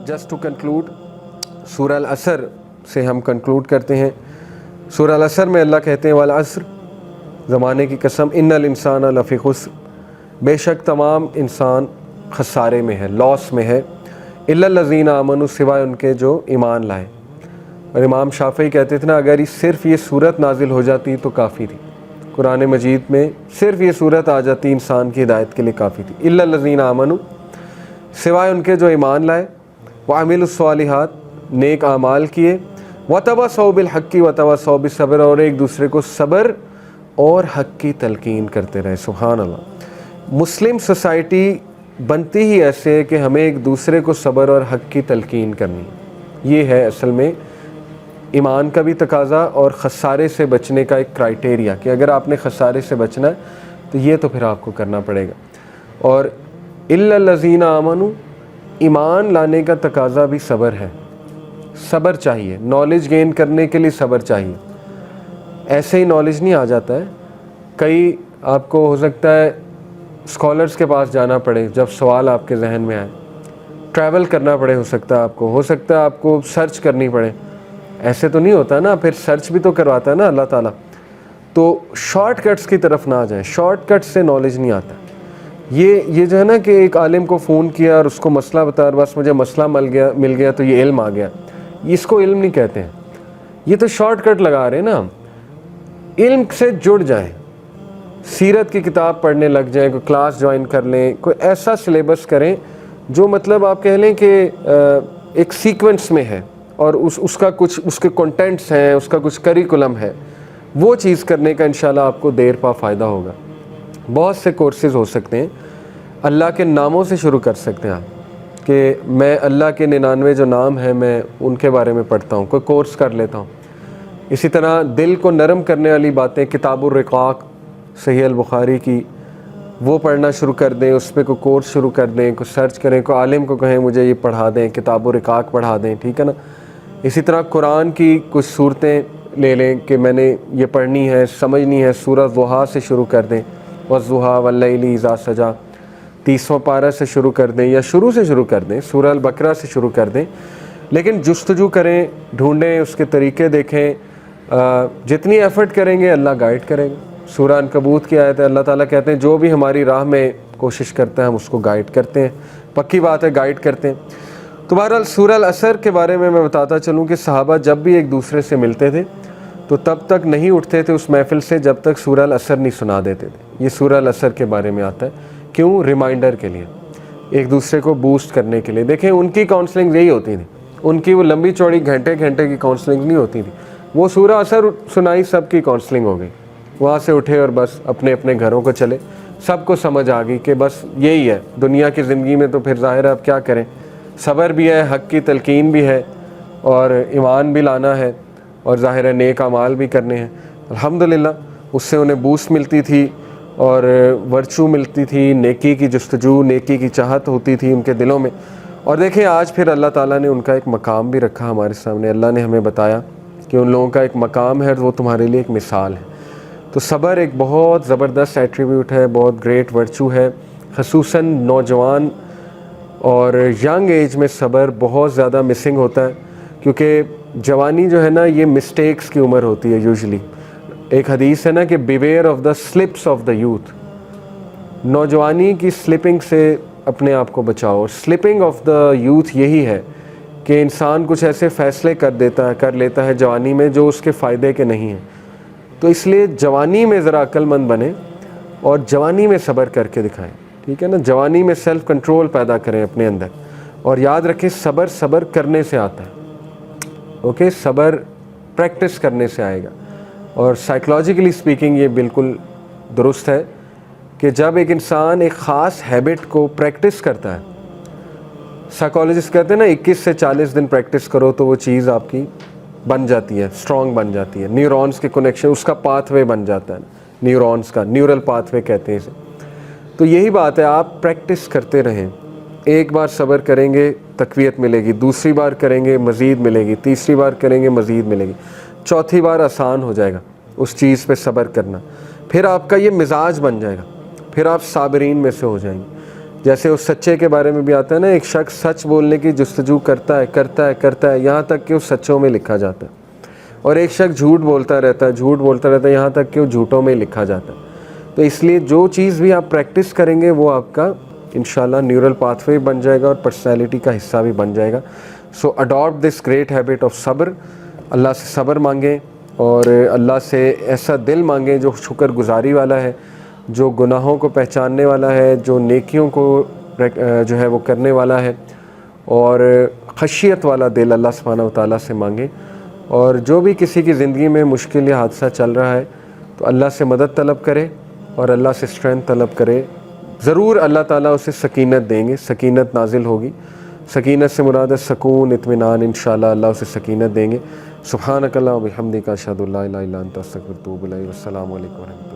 Just to conclude سورہ العصر سے ہم کنکلوڈ کرتے ہیں. سورہ العصر میں اللہ کہتے ہیں والعصر، زمانے کی قسم، ان الانسان لفی خسر، بے شک تمام انسان خسارے میں ہے، لاس میں ہے، الا الذین آمنوا، سوائے ان کے جو ایمان لائے. اور امام شافعی کہتے تھے نا، اگر صرف یہ صورت نازل ہو جاتی تو کافی تھی، قرآن مجید میں صرف یہ صورت آ جاتی انسان کی ہدایت کے لیے کافی تھی. الا الذین آمنوا، سوائے ان کے جو ایمان لائے، وعملوا الصالحات، نیک اعمال کیے، وتواصوا بالحق وتواصوا بالصبر، اور ایک دوسرے کو صبر اور حق کی تلقین کرتے رہے. سبحان اللہ. مسلم سوسائٹی بنتی ہی ایسے ہے کہ ہمیں ایک دوسرے کو صبر اور حق کی تلقین کرنی. یہ ہے اصل میں ایمان کا بھی تقاضا اور خسارے سے بچنے کا ایک کرائٹیریا، کہ اگر آپ نے خسارے سے بچنا ہے تو یہ تو پھر آپ کو کرنا پڑے گا. اور الا الذین آمنوا، ایمان لانے کا تقاضا بھی صبر ہے. صبر چاہیے، نالج گین کرنے کے لیے صبر چاہیے. ایسے ہی نالج نہیں آ جاتا ہے. کئی آپ کو ہو سکتا ہے اسکالرس کے پاس جانا پڑے جب سوال آپ کے ذہن میں آئے، ٹریول کرنا پڑے، ہو سکتا ہے آپ کو سرچ کرنی پڑے. ایسے تو نہیں ہوتا نا، پھر سرچ بھی تو کرواتا ہے نا اللہ تعالیٰ. تو شارٹ کٹس کی طرف نہ آ جائیں، شارٹ کٹ سے نالج نہیں آتا. یہ جو ہے نا کہ ایک عالم کو فون کیا اور اس کو مسئلہ بتا، اور بس مجھے مسئلہ مل گیا تو یہ علم آ گیا، اس کو علم نہیں کہتے ہیں. یہ تو شارٹ کٹ لگا رہے ہیں نا. علم سے جڑ جائیں، سیرت کی کتاب پڑھنے لگ جائیں، کوئی کلاس جوائن کر لیں، کوئی ایسا سلیبس کریں جو مطلب آپ کہہ لیں کہ ایک سیکوینس میں ہے، اور اس کا کچھ اس کے کنٹینٹس ہیں، اس کا کچھ کریکولم ہے. وہ چیز کرنے کا انشاءاللہ آپ کو دیر پا فائدہ ہوگا. بہت سے کورسز ہو سکتے ہیں. اللہ کے ناموں سے شروع کر سکتے ہیں آپ، کہ میں اللہ کے 99 جو نام ہیں میں ان کے بارے میں پڑھتا ہوں، کوئی کورس کر لیتا ہوں. اسی طرح دل کو نرم کرنے والی باتیں، کتاب الرقاق صحیح البخاری کی، وہ پڑھنا شروع کر دیں، اس پہ کوئی کورس شروع کر دیں، کوئی سرچ کریں، کوئی عالم کو کہیں مجھے یہ پڑھا دیں، کتاب الرقاق پڑھا دیں، ٹھیک ہے نا. اسی طرح قرآن کی کچھ صورتیں لے لیں کہ میں نے یہ پڑھنی ہے، سمجھنی ہے. سورہ ضحیٰ سے شروع کر دیں، والضحیٰ واللیل اذا سجیٰ، 30واں پارہ سے شروع کر دیں، یا شروع سے شروع کر دیں، سورہ البقرہ سے شروع کر دیں. لیکن جستجو کریں، ڈھونڈیں، اس کے طریقے دیکھیں. جتنی ایفرٹ کریں گے اللہ گائیڈ کرے گا. سورہ عنکبوت کی آیت ہے، اللہ تعالیٰ کہتے ہیں جو بھی ہماری راہ میں کوشش کرتا ہے ہم اس کو گائیڈ کرتے ہیں. پکی بات ہے، گائیڈ کرتے ہیں. تو بہرحال سورہ العصر کے بارے میں بتاتا چلوں کہ صحابہ جب بھی ایک دوسرے سے ملتے تھے تو تب تک نہیں اٹھتے تھے اس محفل سے جب تک سورہ العصر نہیں سنا دیتے تھے. یہ سورہ العصر کے بارے میں آتا ہے. کیوں؟ ریمائنڈر کے لیے، ایک دوسرے کو بوسٹ کرنے کے لیے. دیکھیں ان کی کاؤنسلنگ یہی ہوتی تھی، ان کی وہ لمبی چوڑی گھنٹے کی کاؤنسلنگ نہیں ہوتی تھی. وہ سورہ العصر سنائی، سب کی کاؤنسلنگ ہو گئی. وہاں سے اٹھے اور بس اپنے اپنے گھروں کو چلے. سب کو سمجھ آ گئی کہ بس یہی ہے دنیا کی زندگی میں. تو پھر ظاہر ہے اب کیا کریں، صبر بھی ہے، حق کی تلقین بھی ہے، اور ایمان بھی لانا ہے، اور ظاہر ہے نیک اعمال بھی کرنے ہیں. الحمدللہ اس سے انہیں بوسٹ ملتی تھی اور ورچو ملتی تھی، نیکی کی جستجو، نیکی کی چاہت ہوتی تھی ان کے دلوں میں. اور دیکھیں آج پھر اللہ تعالیٰ نے ان کا ایک مقام بھی رکھا ہمارے سامنے. اللہ نے ہمیں بتایا کہ ان لوگوں کا ایک مقام ہے، وہ تمہارے لیے ایک مثال ہے. تو صبر ایک بہت زبردست ایٹریبیوٹ ہے، بہت گریٹ ورچو ہے. خصوصاً نوجوان اور ینگ ایج میں صبر بہت زیادہ مسنگ ہوتا ہے، کیونکہ جوانی جو ہے نا یہ مسٹیکس کی عمر ہوتی ہے یوزلی. ایک حدیث ہے نا کہ beware of the slips of the youth, نوجوانی کی سلپنگ سے اپنے آپ کو بچاؤ. سلپنگ آف دا یوتھ یہی ہے کہ انسان کچھ ایسے فیصلے کر لیتا ہے جوانی میں جو اس کے فائدے کے نہیں ہیں. تو اس لیے جوانی میں ذرا عقل مند بنیں اور جوانی میں صبر کر کے دکھائیں، ٹھیک ہے نا. جوانی میں سیلف کنٹرول پیدا کریں اپنے اندر، اور یاد رکھیں صبر کرنے سے آتا ہے. اوکے، صبر پریکٹس کرنے سے آئے گا. اور سائیکلوجیکلی سپیکنگ یہ بالکل درست ہے کہ جب ایک انسان ایک خاص ہیبٹ کو پریکٹس کرتا ہے، سائیکالوجسٹ کہتے ہیں نا 21 سے 40 دن پریکٹس کرو تو وہ چیز آپ کی بن جاتی ہے، اسٹرانگ بن جاتی ہے. نیورونز کے کنیکشن، اس کا پاتھ وے بن جاتا ہے، نیورونز کا نیورل پاتھ وے کہتے ہیں اسے. تو یہی بات ہے، آپ پریکٹس کرتے رہیں. ایک بار صبر کریں گے تقویت ملے گی، دوسری بار کریں گے مزید ملے گی، تیسری بار کریں گے مزید ملے گی، چوتھی بار آسان ہو جائے گا اس چیز پہ صبر کرنا. پھر آپ کا یہ مزاج بن جائے گا، پھر آپ صابرین میں سے ہو جائیں گے. جیسے اس سچے کے بارے میں بھی آتا ہے نا، ایک شخص سچ بولنے کی جستجو کرتا ہے یہاں تک کہ وہ سچوں میں لکھا جاتا ہے، اور ایک شخص جھوٹ بولتا رہتا ہے یہاں تک کہ وہ جھوٹوں میں لکھا جاتا ہے۔ تو اس لیے جو چیز بھی آپ پریکٹس کریں گے وہ آپ کا انشاءاللہ نیورل پاتھ وے بن جائے گا اور پرسنالٹی کا حصہ بھی بن جائے گا۔ So adopt this great habit of صبر، اللہ سے صبر مانگیں اور اللہ سے ایسا دل مانگیں جو شکر گزاری والا ہے، جو گناہوں کو پہچاننے والا ہے، جو نیکیوں کو جو ہے وہ کرنے والا ہے، اور خشیت والا دل اللہ سبحانہ و تعالیٰ سے مانگیں۔ اور جو بھی کسی کی زندگی میں مشکل یا حادثہ چل رہا ہے تو اللہ سے مدد طلب کرے اور اللہ سے اسٹرینتھ طلب کرے، ضرور اللہ تعالیٰ اسے سکینت دیں گے، سکینت نازل ہوگی۔ سکینت سے مراد ہے سکون، اطمینان، انشاءاللہ اللہ اسے سکینت دیں گے۔ سبحانک اللہم و بحمدک، اشہد ان لا الہ الا انت، استغفرک و اتوب الیک۔ السلام علیکم ورحمۃ اللہ۔